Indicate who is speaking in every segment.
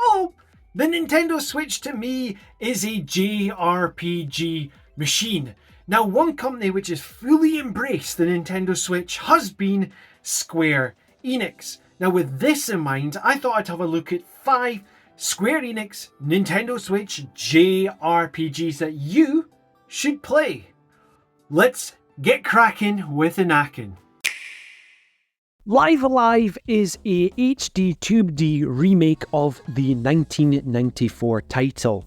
Speaker 1: oh, the Nintendo Switch to me is a JRPG machine. Now, one company which has fully embraced the Nintendo Switch has been Square Enix. Now, with this in mind, I thought I'd have a look at 5 Square Enix Nintendo Switch JRPGs that you should play. Let's get cracking with an Acin.
Speaker 2: Live Alive is a HD 2D remake of the 1994 title.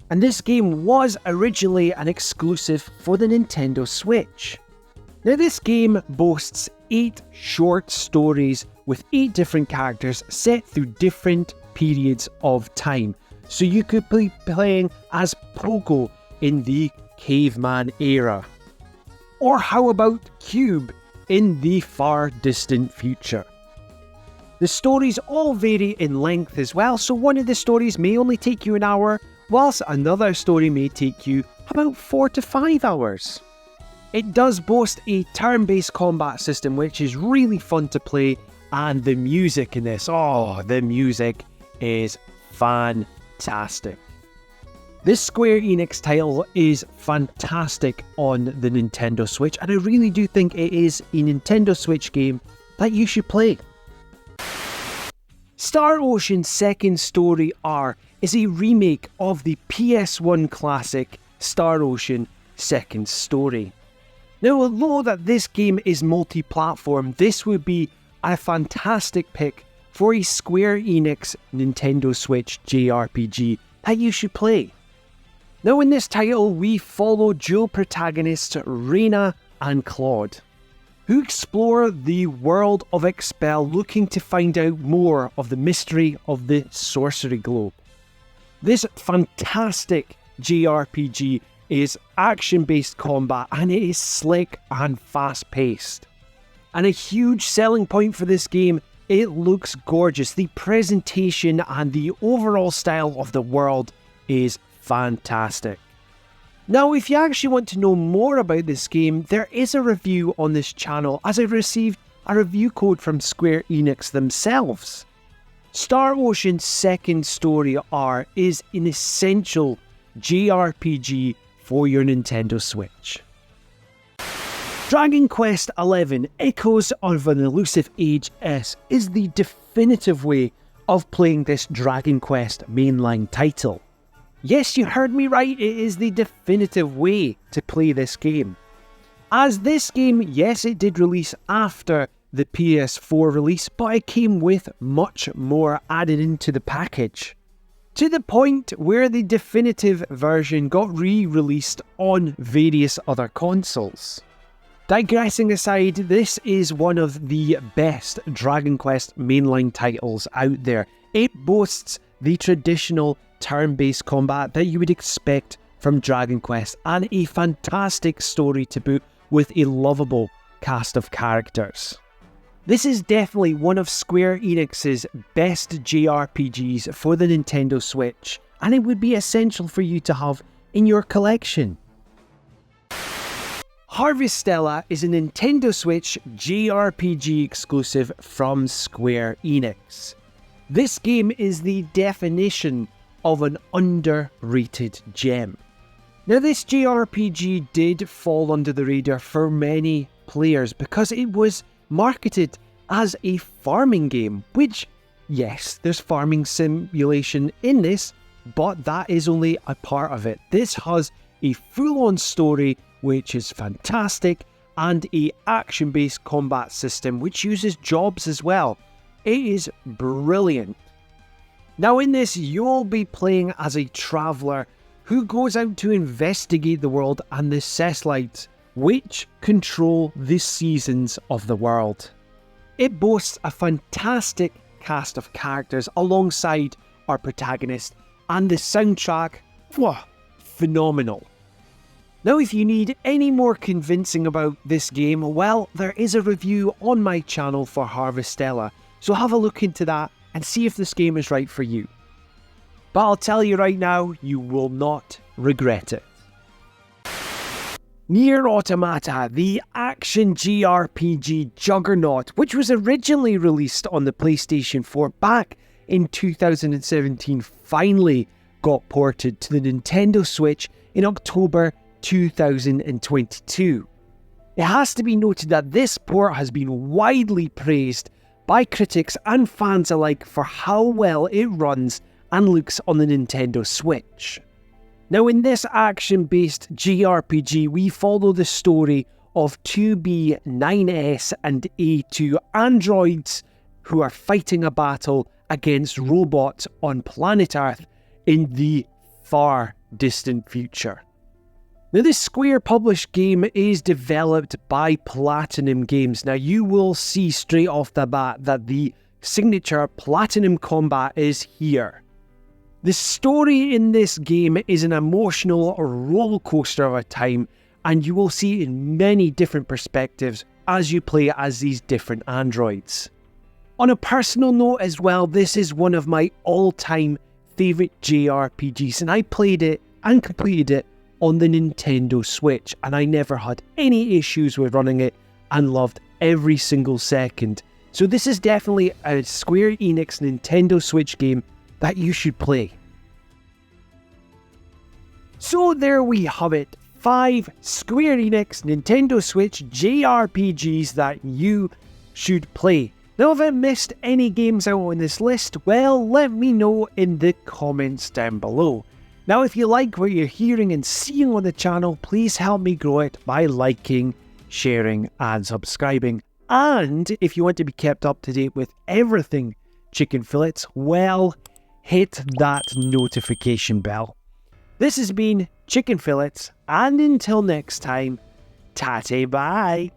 Speaker 2: And this game was originally an exclusive for the Nintendo Switch. Now this game boasts 8 short stories with 8 different characters set through different periods of time. So you could be playing as Pogo in the caveman era. Or how about Cube in the far distant future? The stories all vary in length as well, so one of the stories may only take you an hour, whilst another story may take you about 4 to 5 hours. It does boast a turn-based combat system which is really fun to play, and the music in this, the music is fantastic. This Square Enix title is fantastic on the Nintendo Switch, and I really do think it is a Nintendo Switch game that you should play. Star Ocean's Second Story R is a remake of the PS1 classic Star Ocean Second Story. Now, although that this game is multi-platform, this would be a fantastic pick for a Square Enix Nintendo Switch JRPG that you should play. Now in this title, we follow dual protagonists Reyna and Claude, who explore the world of Expel looking to find out more of the mystery of the sorcery globe. This fantastic JRPG is action-based combat, and it is slick and fast-paced. And a huge selling point for this game, it looks gorgeous. The presentation and the overall style of the world is fantastic. Now, if you actually want to know more about this game, there is a review on this channel, as I received a review code from Square Enix themselves. Star Ocean Second Story R is an essential JRPG for your Nintendo Switch. Dragon Quest XI Echoes of an Elusive Age S is the definitive way of playing this Dragon Quest mainline title. Yes, you heard me right, it is the definitive way to play this game. As this game, yes, it did release after the PS4 release, but it came with much more added into the package. To the point where the definitive version got re-released on various other consoles. Digressing aside, this is one of the best Dragon Quest mainline titles out there. It boasts the traditional turn-based combat that you would expect from Dragon Quest, and a fantastic story to boot with a lovable cast of characters. This is definitely one of Square Enix's best JRPGs for the Nintendo Switch, and it would be essential for you to have in your collection. Harvest Stella is a Nintendo Switch JRPG exclusive from Square Enix. This game is the definition of an underrated gem. Now, this JRPG did fall under the radar for many players because it was marketed as a farming game, which, yes, there's farming simulation in this, but that is only a part of it. This has a full-on story which is fantastic, and a action-based combat system which uses jobs as well. It is brilliant. Now in this, you'll be playing as a traveller who goes out to investigate the world and the Cesslites, which control the seasons of the world. It boasts a fantastic cast of characters alongside our protagonist, and the soundtrack, phenomenal. Now, if you need any more convincing about this game, well, there is a review on my channel for Harvest Stella, so have a look into that and see if this game is right for you. But I'll tell you right now, you will not regret it. Nier Automata, the action JRPG Juggernaut, which was originally released on the PlayStation 4 back in 2017 finally got ported to the Nintendo Switch in October 2022. It has to be noted that this port has been widely praised by critics and fans alike for how well it runs and looks on the Nintendo Switch. Now, in this action-based JRPG, we follow the story of 2B, 9S and A2 androids who are fighting a battle against robots on planet Earth in the far distant future. Now, this Square-published game is developed by Platinum Games. Now, you will see straight off the bat that the signature Platinum combat is here. The story in this game is an emotional roller coaster of a time, and you will see it in many different perspectives as you play as these different androids. On a personal note as well, this is one of my all-time favourite JRPGs, and I played it and completed it on the Nintendo Switch, and I never had any issues with running it and loved every single second. So this is definitely a Square Enix Nintendo Switch game that you should play. So there we have it, 5 Square Enix Nintendo Switch JRPGs that you should play. Now, if I missed any games out on this list, well, let me know in the comments down below. Now, if you like what you're hearing and seeing on the channel, please help me grow it by liking, sharing and subscribing. And if you want to be kept up to date with everything Chicken Fillets, well, hit that notification bell. This has been Chicken Fillets, and until next time, tate bye.